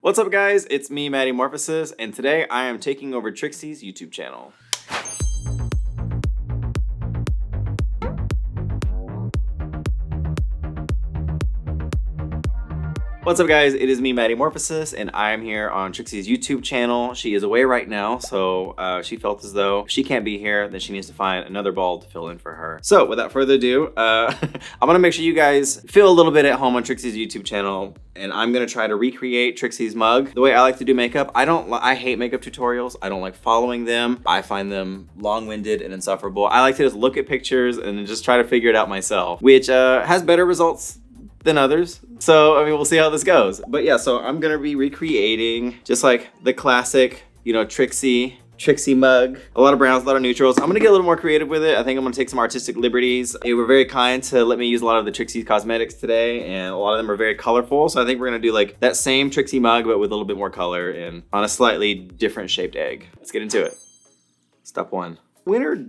What's up guys, it's me, Maddy Morphosis, and today I am taking over Trixie's YouTube channel. What's up guys, it is me, Maddy Morphosis, and I am here on Trixie's YouTube channel. She is away right now, so she felt as though if she can't be here, then she needs to find another ball to fill in for her. So without further ado, I'm gonna make sure you guys feel a little bit at home on Trixie's YouTube channel, and I'm gonna try to recreate Trixie's mug. The way I like to do makeup, I hate makeup tutorials. I don't like following them. I find them long-winded and insufferable. I like to just look at pictures and then just try to figure it out myself, which has better results than others. So, I mean, we'll see how this goes. But yeah, so I'm gonna be recreating just like the classic, you know, Trixie mug. A lot of browns, a lot of neutrals. I'm gonna get a little more creative with it. I think I'm gonna take some artistic liberties. They were very kind to let me use a lot of the Trixie cosmetics today, and a lot of them are very colorful. So I think we're gonna do like that same Trixie mug, but with a little bit more color and on a slightly different shaped egg. Let's get into it. Step one. Winner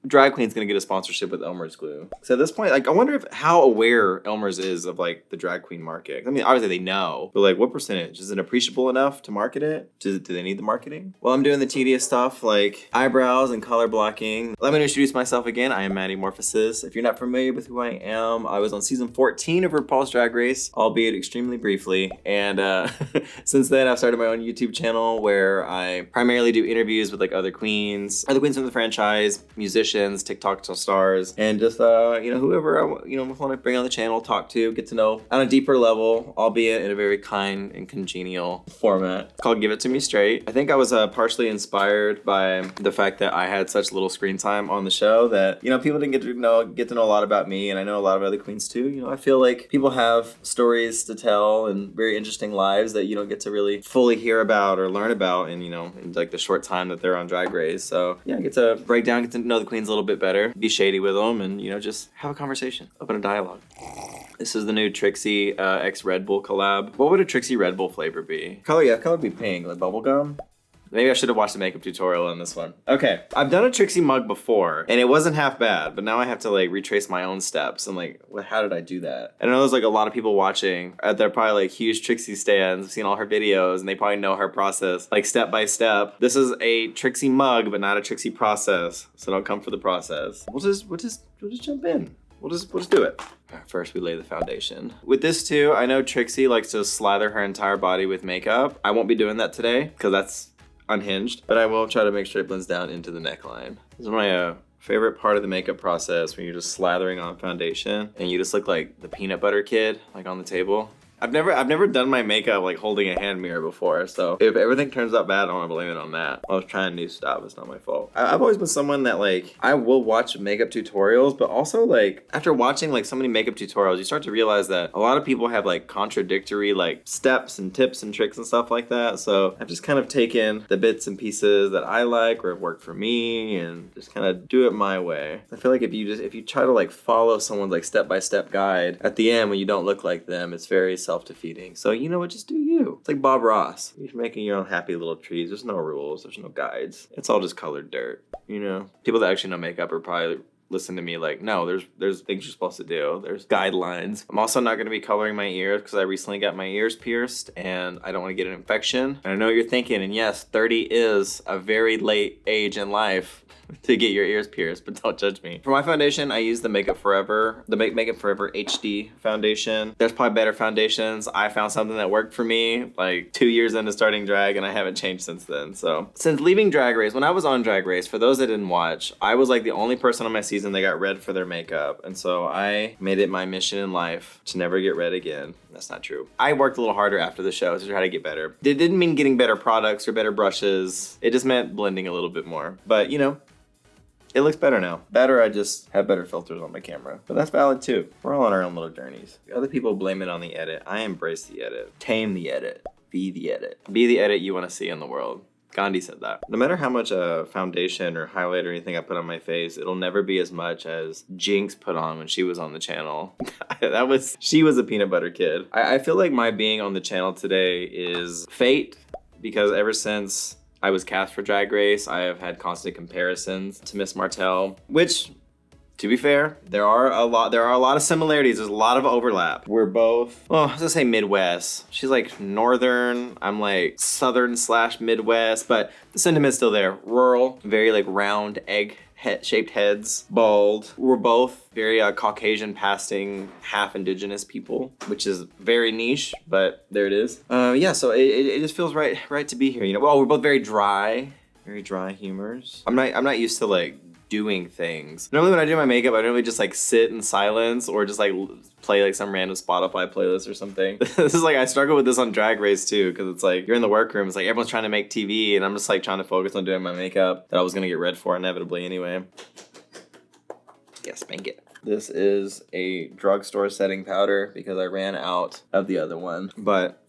drag queen's gonna get a sponsorship with Elmer's glue. So at this point, like, I wonder how aware Elmer's is of like the drag queen market. I mean, obviously they know, but like, what percentage? Is it appreciable enough to market it? Do they need the marketing? Well, I'm doing the tedious stuff like eyebrows and color blocking. Let me introduce myself again. I am Maddy Morphosis. If you're not familiar with who I am, I was on season 14 of RuPaul's Drag Race, albeit extremely briefly. And since then, I've started my own YouTube channel where I primarily do interviews with like other queens from the franchise, musicians, TikTok stars, and just you know, whoever I want to bring on the channel, talk to, get to know on a deeper level, albeit in a very kind and congenial format. It's called Give It To Me Straight. I think I was partially inspired by the fact that I had such little screen time on the show that, you know, people didn't get to know a lot about me, and I know a lot of other queens too. You know, I feel like people have stories to tell and very interesting lives that you don't get to really fully hear about or learn about in, you know, in like the short time that they're on Drag Race. So yeah, I get to break down, get to know the queens a little bit better, be shady with them, and, you know, just have a conversation, open a dialogue. This is the new Trixie x Red Bull collab. What would a Trixie Red Bull flavor be? Color would be pink, like bubblegum. Maybe I should have watched the makeup tutorial on this one. Okay, I've done a Trixie mug before, and it wasn't half bad, but now I have to like retrace my own steps. I'm like, well, how did I do that? And I know there's like a lot of people watching. They're probably like huge Trixie stans. I've seen all her videos, and they probably know her process, like step by step. This is a Trixie mug, but not a Trixie process, so don't come for the process. We'll just jump in. We'll just do it. First, we lay the foundation. With this too, I know Trixie likes to slather her entire body with makeup. I won't be doing that today, because that's unhinged, but I will try to make sure it blends down into the neckline. This is my favorite part of the makeup process, when you're just slathering on foundation and you just look like the peanut butter kid, like on the table. I've never done my makeup like holding a hand mirror before, so if everything turns out bad, I don't want to blame it on that. I was trying new stuff, it's not my fault. I've always been someone that like, I will watch makeup tutorials, but also like, after watching like so many makeup tutorials, you start to realize that a lot of people have like contradictory like steps and tips and tricks and stuff like that. So I've just kind of taken the bits and pieces that I like or have worked for me and just kind of do it my way. I feel like if you try to like follow someone's like step-by-step guide, at the end when you don't look like them, it's very self-defeating. So you know what, just do you. It's like Bob Ross. You're making your own happy little trees. There's no rules, there's no guides. It's all just colored dirt, you know? People that actually know makeup are probably listen to me like, no, there's things you're supposed to do. There's guidelines. I'm also not gonna be coloring my ears because I recently got my ears pierced and I don't wanna get an infection. And I know what you're thinking, and yes, 30 is a very late age in life to get your ears pierced, but don't judge me. For my foundation, I use the Makeup Forever HD foundation. There's probably better foundations. I found something that worked for me like 2 years into starting drag, and I haven't changed since then. So since leaving Drag Race, when I was on Drag Race, for those that didn't watch, I was like the only person on my season that got red for their makeup. And so I made it my mission in life to never get red again. That's not true. I worked a little harder after the show to try to get better. It didn't mean getting better products or better brushes. It just meant blending a little bit more. But you know, it looks better now. Better, I just have better filters on my camera. But that's valid too. We're all on our own little journeys. Other people blame it on the edit. I embrace the edit. Tame the edit. Be the edit. Be the edit you want to see in the world. Gandhi said that. No matter how much foundation or highlight or anything I put on my face, it'll never be as much as Jinx put on when she was on the channel. She was a peanut butter kid. I feel like my being on the channel today is fate, because ever since I was cast for Drag Race, I have had constant comparisons to Miss Martell, which To be fair, there are a lot of similarities. There's a lot of overlap. We're both, well, I was gonna say Midwest. She's like Northern, I'm like Southern / Midwest, but the sentiment's still there. Rural, very like round egg shaped heads, bald. We're both very Caucasian passing, half indigenous people, which is very niche, but there it is. Yeah, so it just feels right to be here. You know, well, we're both very dry humors. I'm not used to like doing things. Normally when I do my makeup, I normally just like sit in silence or just like play like some random Spotify playlist or something. This is like, I struggle with this on Drag Race too, because it's like, you're in the workroom, it's like everyone's trying to make TV and I'm just like trying to focus on doing my makeup that I was gonna get red for inevitably anyway. Yeah, spank it. This is a drugstore setting powder because I ran out of the other one, but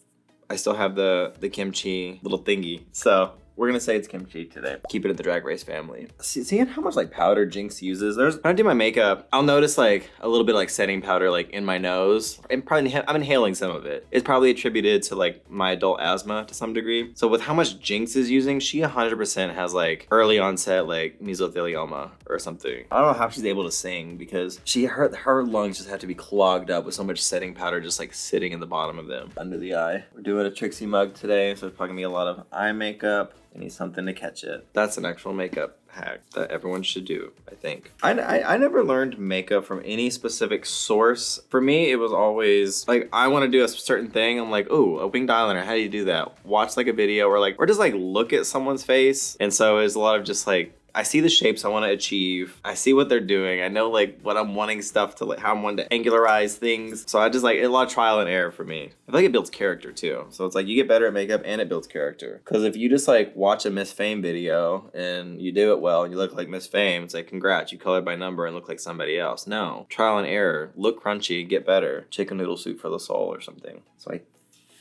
I still have the kimchi little thingy. So we're gonna say it's kimchi today. Keep it in the Drag Race family. Seeing how much like powder Jinx uses, when I do my makeup, I'll notice like a little bit of, like setting powder like in my nose. And probably I'm inhaling some of it. It's probably attributed to like my adult asthma to some degree. So with how much Jinx is using, she 100% has like early onset like mesothelioma or something. I don't know how she's able to sing because her lungs just have to be clogged up with so much setting powder just like sitting in the bottom of them under the eye. We're doing a Trixie mug today, so it's probably gonna be a lot of eye makeup. I need something to catch it. That's an actual makeup hack that everyone should do, I think. I never learned makeup from any specific source. For me, it was always like, I want to do a certain thing. I'm like, oh, a winged eyeliner. How do you do that? Watch like a video or just like look at someone's face. And so it's a lot of just like, I see the shapes I want to achieve. I see what they're doing. I know like what I'm wanting stuff to like, how I'm wanting to angularize things. So I just like, a lot of trial and error for me. I feel like it builds character too. So it's like you get better at makeup and it builds character. Because if you just like watch a Miss Fame video and you do it well and you look like Miss Fame, it's like, congrats, you colored by number and look like somebody else. No, trial and error, look crunchy, get better. Chicken noodle soup for the soul or something. So I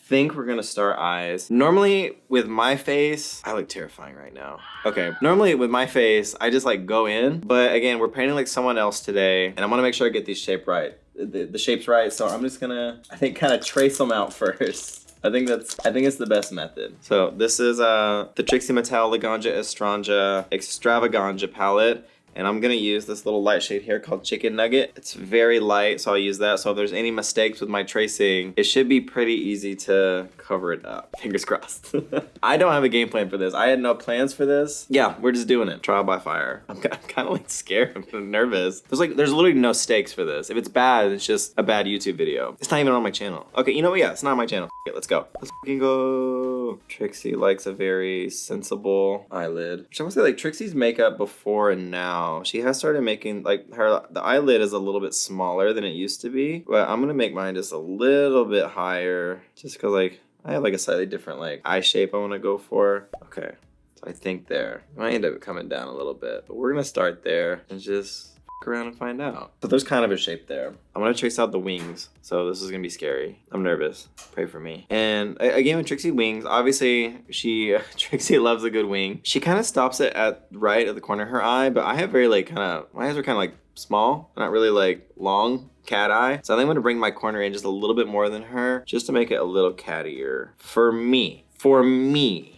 think we're gonna start eyes. Normally with my face, I look terrifying right now. Okay, normally with my face, I just like go in, but again, we're painting like someone else today, and I wanna make sure I get these shapes right. The shapes right, so I'm just gonna, I think, kind of trace them out first. I think it's the best method. So this is the Trixie Mattel Laganja Estranja Extravaganza palette. And I'm gonna use this little light shade here called Chicken Nugget. It's very light, so I'll use that. So if there's any mistakes with my tracing, it should be pretty easy to cover it up. Fingers crossed. I don't have a game plan for this. I had no plans for this. Yeah, we're just doing it. Trial by fire. I'm kind of like scared. I'm nervous. There's literally no stakes for this. If it's bad, it's just a bad YouTube video. It's not even on my channel. Okay, you know what? Yeah, it's not on my channel. Okay, let's go. Let's fucking go. Trixie likes a very sensible eyelid. Which I want to say, like, Trixie's makeup before and now, she has started making, like, the eyelid is a little bit smaller than it used to be, but I'm gonna make mine just a little bit higher just because, like, I have like a slightly different like eye shape I want to go for. Okay, so I think there. I might end up coming down a little bit, but we're gonna start there and just f around and find out. So there's kind of a shape there. I'm gonna trace out the wings, so this is gonna be scary. I'm nervous. Pray for me. And again with Trixie wings, obviously Trixie loves a good wing. She kind of stops it at right at the corner of her eye, but I have very like my eyes are kind of like small, not really like long. Cat eye. So I think I'm gonna bring my corner in just a little bit more than her, just to make it a little cattier. For me.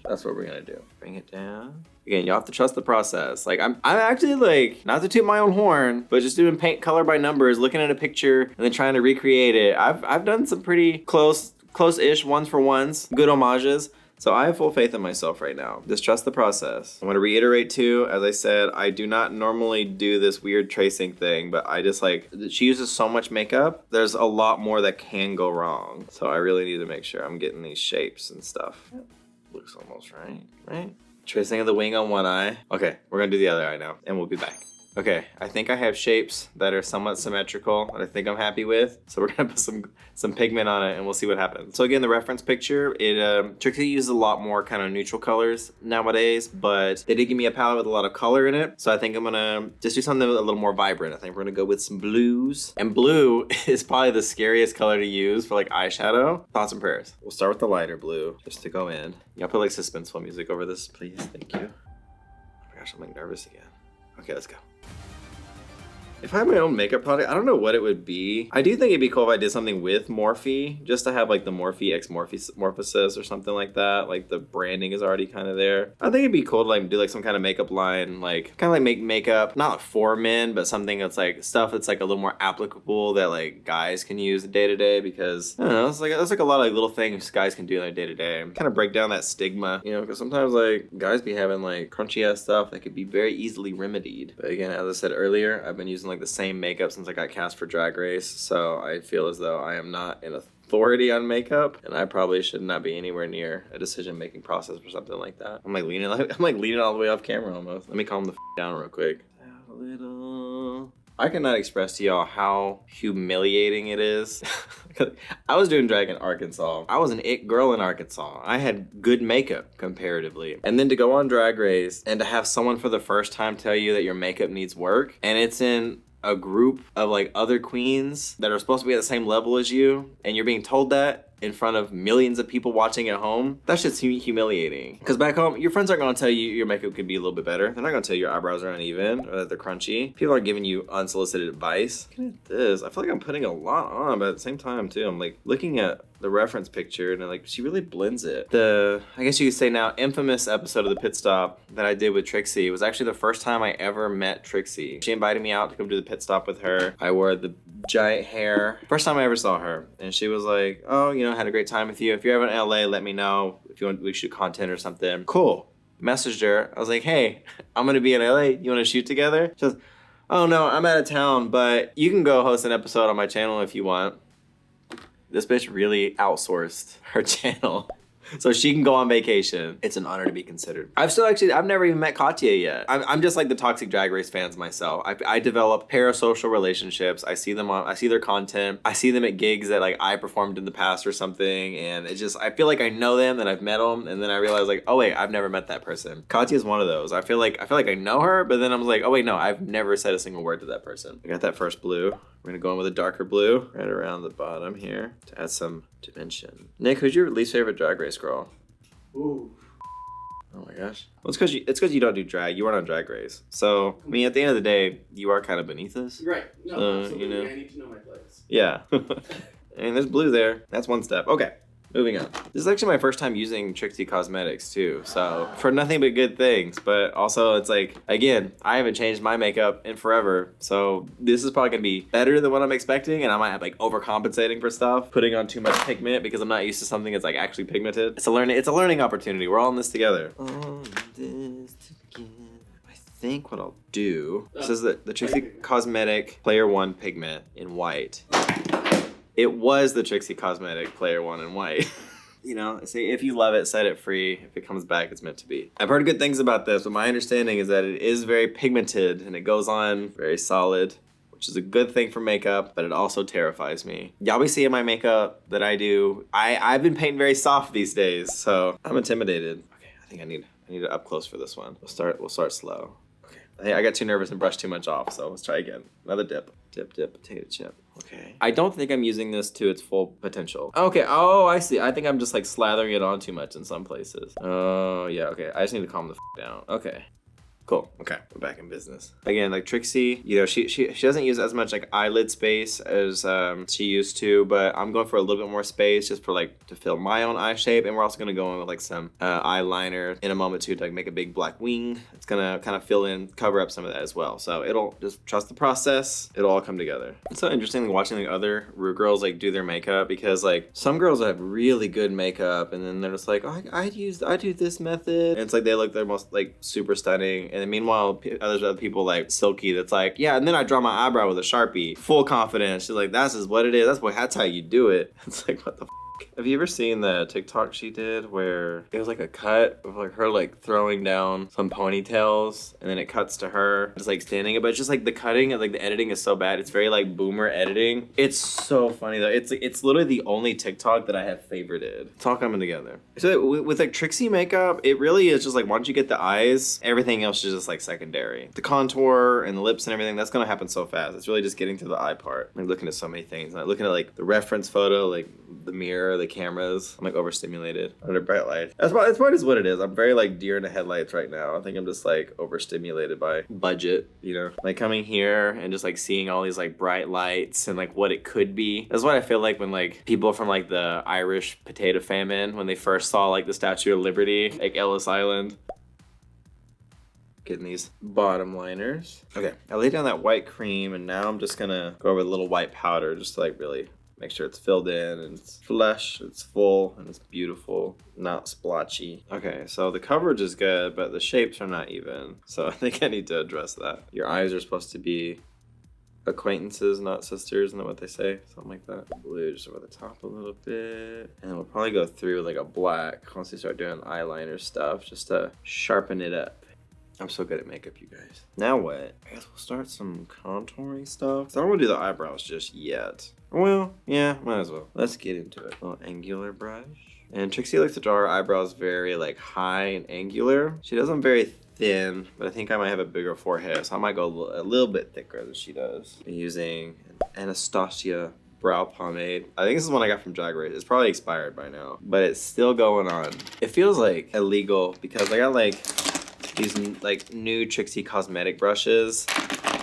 That's what we're gonna do. Bring it down. Again, you'll have to trust the process. Like I'm actually like, not to toot my own horn, but just doing paint color by numbers, looking at a picture and then trying to recreate it. I've done some pretty close-ish ones for ones, good homages. So I have full faith in myself right now. Just trust the process. I'm gonna reiterate too, as I said, I do not normally do this weird tracing thing, but I just like, she uses so much makeup, there's a lot more that can go wrong. So I really need to make sure I'm getting these shapes and stuff. Looks almost right? Tracing of the wing on one eye. Okay, we're gonna do the other eye now, and we'll be back. Okay, I think I have shapes that are somewhat symmetrical that I think I'm happy with. So we're gonna put some pigment on it and we'll see what happens. So again, the reference picture, Trixie uses a lot more kind of neutral colors nowadays, but they did give me a palette with a lot of color in it. So I think I'm gonna just do something a little more vibrant. I think we're gonna go with some blues. And blue is probably the scariest color to use for like eyeshadow. Thoughts and prayers. We'll start with the lighter blue just to go in. Y'all put like suspenseful music over this, please. Thank you. Oh my gosh, I'm like nervous again. Okay, let's go. If I had my own makeup product, I don't know what it would be. I do think it'd be cool if I did something with Morphe, just to have like the Morphe X Morphosis or something like that. Like the branding is already kind of there. I think it'd be cool to like do like some kind of makeup line, like kind of like make makeup, not for men, but something that's like stuff that's like a little more applicable that like guys can use day to day, because I don't know, it's like a lot of like little things guys can do in their day to day. Kind of break down that stigma, you know, because sometimes like guys be having like crunchy ass stuff that could be very easily remedied. But again, as I said earlier, I've been using like the same makeup since I got cast for Drag Race, so I feel as though I am not an authority on makeup, and I probably should not be anywhere near a decision-making process for something like that. I'm like leaning all the way off camera almost. Let me calm the down real quick. A little. I cannot express to y'all how humiliating it is. I was doing drag in Arkansas. I was an it girl in Arkansas. I had good makeup comparatively. And then to go on Drag Race and to have someone for the first time tell you that your makeup needs work, and it's in a group of like other queens that are supposed to be at the same level as you, and you're being told that in front of millions of people watching at home, that's just humiliating. Because back home, your friends aren't gonna tell you your makeup could be a little bit better. They're not gonna tell you your eyebrows are uneven or that they're crunchy. People are giving you unsolicited advice. Look at this. I feel like I'm putting a lot on, but at the same time too, I'm like looking at the reference picture and like she really blends it. The, I guess you could say now, infamous episode of the pit stop that I did with Trixie was actually the first time I ever met Trixie. She invited me out to come do the pit stop with her. I wore the giant hair. First time I ever saw her. And she was like, oh, you know, had a great time with you. If you're ever in LA, let me know if you want, we shoot content or something. Cool. Messaged her. I was like, hey, I'm gonna be in LA. You wanna shoot together? She goes, oh no, I'm out of town, but you can go host an episode on my channel if you want. This bitch really outsourced her channel so she can go on vacation. It's an honor to be considered. I've never even met Katya yet. I'm just like the toxic Drag Race fans myself. I develop parasocial relationships. I see their content. I see them at gigs that like I performed in the past or something, and it just, I feel like I know them, then I've met them, and then I realize like, oh wait, I've never met that person. Katya is one of those. I feel like I know her, but then I'm like, oh wait, no, I've never said a single word to that person. I got that first blue. We're gonna go in with a darker blue right around the bottom here to add some dimension. Nick, who's your least favorite Drag Race girl? Ooh. Oh my gosh. Well, it's because you don't do drag. You aren't on Drag Race. So, I mean, at the end of the day, you are kind of beneath us. Right. No, absolutely. You know. I need to know my place. Yeah. I mean, there's blue there. That's one step. Okay. Moving on. This is actually my first time using Trixie Cosmetics too, so for nothing but good things, but also it's like, again, I haven't changed my makeup in forever, so this is probably gonna be better than what I'm expecting, and I might have like overcompensating for stuff, putting on too much pigment because I'm not used to something that's like actually pigmented. It's a learning opportunity. We're all in this together. All in this together. I think what I'll do, this is the Trixie Cosmetic Player 1 pigment in white. It was the Trixie Cosmetic Player 1 in white. You know, say if you love it, set it free. If it comes back, it's meant to be. I've heard good things about this, but my understanding is that it is very pigmented and it goes on very solid, which is a good thing for makeup, but it also terrifies me. Y'all be seeing my makeup that I do. I've been painting very soft these days, so I'm intimidated. Okay, I think I need it up close for this one. We'll start slow. Okay, I got too nervous and brushed too much off, so let's try again. Another dip. Dip, potato chip. Okay. I don't think I'm using this to its full potential. Okay, oh, I see. I think I'm just like slathering it on too much in some places. Oh, yeah, okay. I just need to calm the down. Okay. Cool. Okay, we're back in business. Again, like Trixie, you know, she doesn't use as much like eyelid space as she used to, but I'm going for a little bit more space just for like to fill my own eye shape, and we're also gonna go in with like some eyeliner in a moment too to like make a big black wing. It's gonna kind of fill in, cover up some of that as well. So it'll just trust the process. It'll all come together. It's so interesting watching like other Ru girls like do their makeup, because like some girls have really good makeup, and then they're just like, oh, I do this method, and it's like they look their most like super stunning. And then meanwhile, there's other people like Silky that's like, yeah, and then I draw my eyebrow with a Sharpie. Full confidence. She's like, that's just what it is. That's how you do it. It's like, what the f? Have you ever seen the TikTok she did where it was like a cut of like her like throwing down some ponytails, and then it cuts to her just like standing it, but it's just like the cutting and like the editing is so bad. It's very like boomer editing. It's so funny though. It's literally the only TikTok that I have favorited. It's all coming together. So with like Trixie makeup, it really is just like once you get the eyes, everything else is just like secondary. The contour and the lips and everything, that's gonna happen so fast. It's really just getting to the eye part. I'm looking at so many things. I'm looking at like the reference photo, like the mirror, the cameras. I'm like overstimulated under bright light. That's probably just what it is. I'm very like deer in the headlights right now. I think I'm just like overstimulated by budget, you know? Like coming here and just like seeing all these like bright lights and like what it could be. That's what I feel like when like people from like the Irish potato famine, when they first saw like the Statue of Liberty, like Ellis Island. Getting these bottom liners. Okay, I laid down that white cream and now I'm just gonna go over the little white powder just to like really make sure it's filled in and it's flush, it's full, and it's beautiful, not splotchy. Okay, so the coverage is good, but the shapes are not even. So I think I need to address that. Your eyes are supposed to be acquaintances, not sisters, isn't that what they say? Something like that. Blue just over the top a little bit. And we'll probably go through like a black once we start doing eyeliner stuff just to sharpen it up. I'm so good at makeup, you guys. Now what? I guess we'll start some contouring stuff. 'Cause I don't want to do the eyebrows just yet. Well, yeah, might as well. Let's get into it. A little angular brush. And Trixie likes to draw her eyebrows very like high and angular. She does them very thin, but I think I might have a bigger forehead, so I might go a little bit thicker than she does. I'm using Anastasia brow pomade. I think this is one I got from Drag Race. It's probably expired by now, but it's still going on. It feels like illegal because I got like these like new Trixie cosmetic brushes,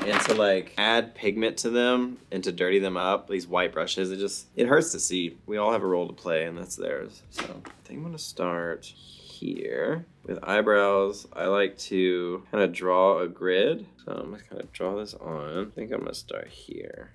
and to like add pigment to them and to dirty them up, these white brushes, it hurts to see. We all have a role to play and that's theirs. So I think I'm gonna start here. With eyebrows, I like to kind of draw a grid. So I'm gonna kind of draw this on. I think I'm gonna start here.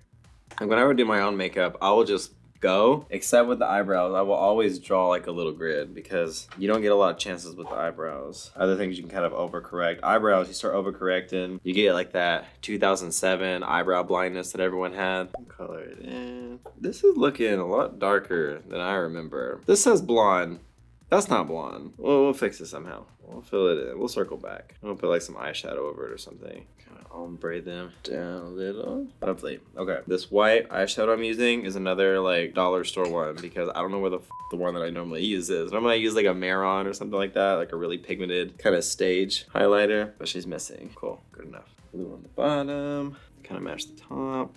And whenever I do my own makeup, I will just go, except with the eyebrows, I will always draw like a little grid because you don't get a lot of chances with the eyebrows. Other things you can kind of overcorrect. Eyebrows, you start overcorrecting, you get like that 2007 eyebrow blindness that everyone had. Color it in. This is looking a lot darker than I remember. This says blonde. That's not blonde. We'll fix it somehow. We'll fill it in. We'll circle back. I'm gonna put like some eyeshadow over it or something. Kind of ombre them down a little. Hopefully. Okay. This white eyeshadow I'm using is another like dollar store one because I don't know where the one that I normally use is. Normally I use like a Maron or something like that, like a really pigmented kind of stage highlighter, but she's missing. Cool. Good enough. Blue on the bottom. Kind of match the top.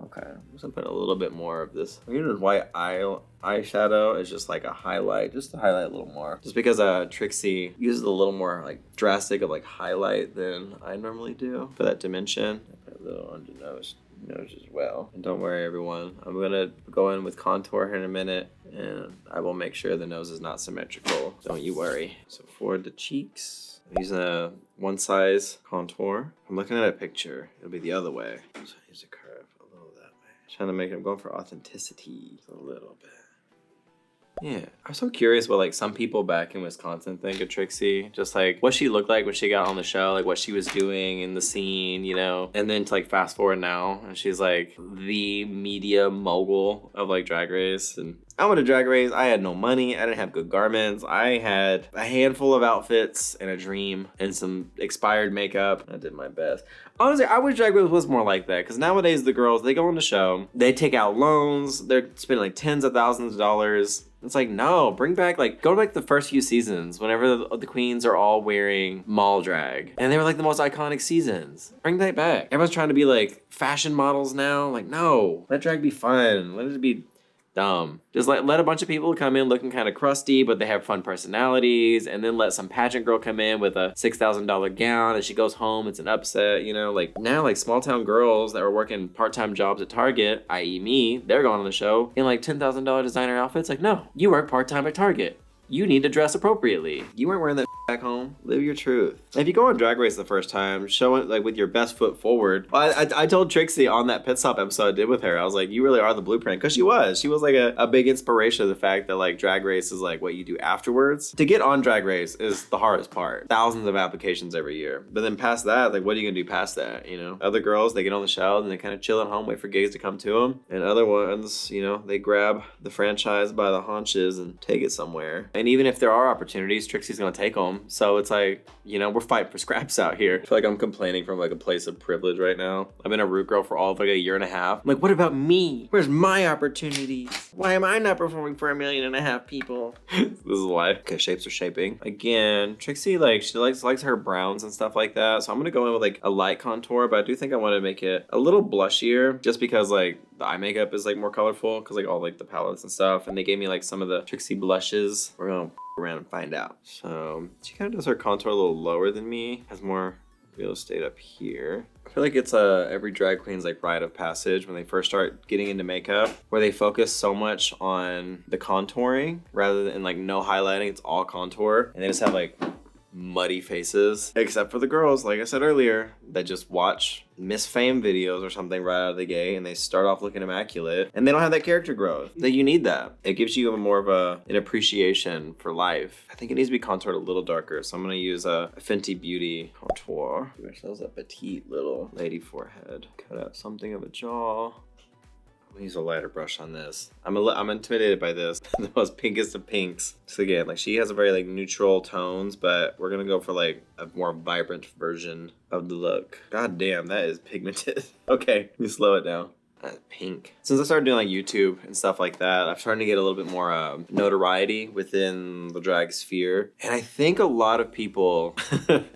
Okay, I'm just gonna put a little bit more of this. I'm using white eyeshadow as just like a highlight, just to highlight a little more. Just because Trixie uses a little more like drastic of like highlight than I normally do for that dimension. I put a little on the nose as well. And don't worry everyone, I'm gonna go in with contour here in a minute and I will make sure the nose is not symmetrical. Don't you worry. So for the cheeks, I'm using a one size contour. I'm looking at a picture, it'll be the other way. So I use a curve. Trying to make it, I'm going for authenticity a little bit. Yeah, I'm so curious what like some people back in Wisconsin think of Trixie. Just like what she looked like when she got on the show, like what she was doing in the scene, you know? And then to like fast forward now, and she's like the media mogul of like Drag Race. And I went to Drag Race, I had no money, I didn't have good garments. I had a handful of outfits and a dream and some expired makeup. I did my best. Honestly, I wish Drag Race was more like that because nowadays the girls, they go on the show, they take out loans, they're spending like tens of thousands of dollars. It's like, no, bring back, like, go back to the first few seasons whenever the queens are all wearing mall drag. And they were like the most iconic seasons. Bring that back. Everyone's trying to be like fashion models now. Like, no, let drag be fun. Let it be dumb. Just let a bunch of people come in looking kind of crusty, but they have fun personalities, and then let some pageant girl come in with a $6,000 gown, and she goes home, it's an upset, you know? Like, now, like, small town girls that were working part-time jobs at Target, i.e. me, they're going on the show in, like, $10,000 designer outfits. Like, no, you work part-time at Target. You need to dress appropriately. You weren't wearing that back home. Live your truth. If you go on Drag Race the first time, show it like with your best foot forward. Well, I told Trixie on that pit stop episode I did with her, I was like, you really are the blueprint. Because she was like a big inspiration of the fact that like Drag Race is like what you do afterwards. To get on Drag Race is the hardest part. Thousands of applications every year. But then past that, like what are you gonna do past that, you know? Other girls, they get on the show and they kind of chill at home, wait for gigs to come to them. And other ones, you know, they grab the franchise by the haunches and take it somewhere. And even if there are opportunities, Trixie's gonna take them. So it's like, you know, we're fighting for scraps out here. I feel like I'm complaining from like a place of privilege right now. I've been a root girl for all of like a year and a half. I'm like, what about me? Where's my opportunities? Why am I not performing for 1.5 million people? This is why. Okay, shapes are shaping. Again, Trixie, like, she likes her browns and stuff like that. So I'm gonna go in with like a light contour, but I do think I want to make it a little blushier just because like the eye makeup is like more colorful because like all like the palettes and stuff. And they gave me like some of the Trixie blushes. We're gonna around and find out. So she kind of does her contour a little lower than me. Has more real estate up here. I feel like it's every drag queen's like rite of passage when they first start getting into makeup, where they focus so much on the contouring rather than like no highlighting. It's all contour, and they just have like muddy faces, except for the girls, like I said earlier, that just watch Miss Fame videos or something right out of the gate and they start off looking immaculate and they don't have that character growth. That you need that. It gives you more of an appreciation for life. I think it needs to be contoured a little darker, so I'm gonna use a Fenty Beauty contour. Give ourselves a petite little lady forehead. Cut out something of a jaw. I'm gonna use a lighter brush on this. I'm intimidated by this. The most pinkest of pinks. So again, like she has a very like neutral tones, but we're gonna go for like a more vibrant version of the look. God damn, that is pigmented. Okay, let me slow it down. That's pink. Since I started doing like YouTube and stuff like that, I'm starting to get a little bit more notoriety within the drag sphere. And I think a lot of people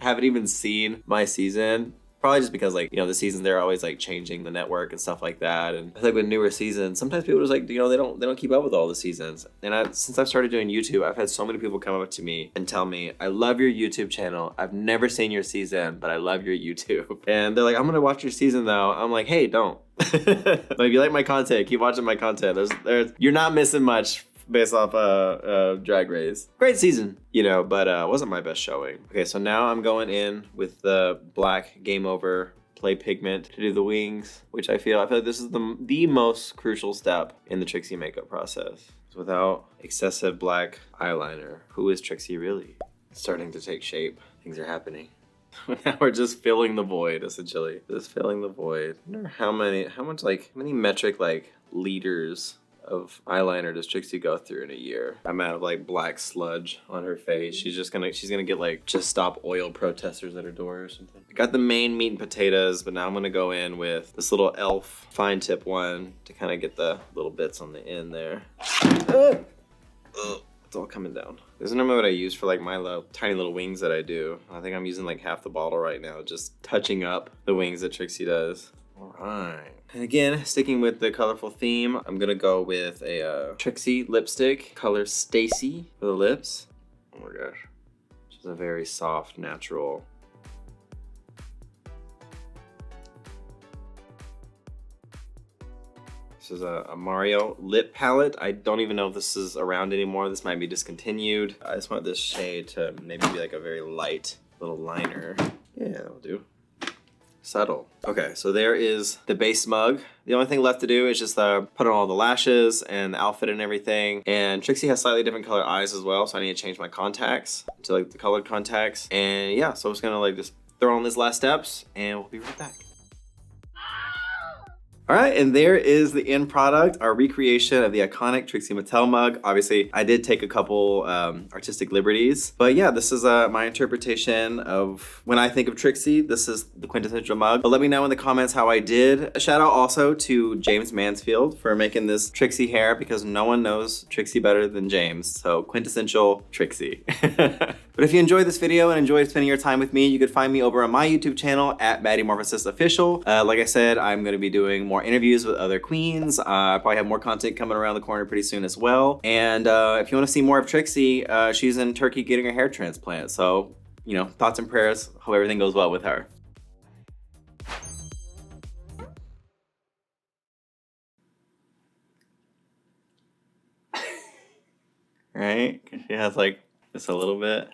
haven't even seen my season. Probably just because like, you know, the seasons they're always like changing the network and stuff like that. And I think with newer seasons, sometimes people just like, you know, they don't keep up with all the seasons. And since I've started doing YouTube, I've had so many people come up to me and tell me, I love your YouTube channel. I've never seen your season, but I love your YouTube. And they're like, I'm gonna watch your season though. I'm like, hey, don't. Like, if you like my content, keep watching my content. You're not missing much based off Drag Race. Great season, you know, but wasn't my best showing. Okay, so now I'm going in with the black Game Over Play Pigment to do the wings, which I feel like this is the most crucial step in the Trixie makeup process. Without excessive black eyeliner, who is Trixie really? It's starting to take shape. Things are happening. Now we're just filling the void, essentially. Just filling the void. I wonder how many metric like liters of eyeliner does Trixie go through in a year? Amount of like black sludge on her face. She's gonna get like just stop oil protesters at her door or something. I got the main meat and potatoes, but now I'm gonna go in with this little elf fine tip one to kind of get the little bits on the end there. It's all coming down. This is normally what I use for like my tiny little wings that I do. I think I'm using like half the bottle right now, just touching up the wings that Trixie does. All right. And again, sticking with the colorful theme, I'm gonna go with a Trixie lipstick, color Stacy for the lips. Oh my gosh. Which is a very soft, natural. This is a Mario lip palette. I don't even know if this is around anymore. This might be discontinued. I just want this shade to maybe be like a very light little liner. Yeah, that'll do. Subtle. Okay, so there is the base mug. The only thing left to do is just put on all the lashes and the outfit and everything. And Trixie has slightly different color eyes as well, so I need to change my contacts to like the colored contacts. And yeah, so I'm just gonna like just throw on these last steps and we'll be right back. All right, and there is the end product, our recreation of the iconic Trixie Mattel mug. Obviously, I did take a couple artistic liberties, but yeah, this is my interpretation of when I think of Trixie. This is the quintessential mug. But let me know in the comments how I did. A shout out also to James Mansfield for making this Trixie hair because no one knows Trixie better than James. So quintessential Trixie. But if you enjoyed this video and enjoyed spending your time with me, you could find me over on my YouTube channel at Maddy Morphosis Official. Like I said, I'm gonna be doing more interviews with other queens. I probably have more content coming around the corner pretty soon as well. And if you wanna see more of Trixie, she's in Turkey getting her hair transplant. So, you know, thoughts and prayers. Hope everything goes well with her. Right? She has like just a little bit.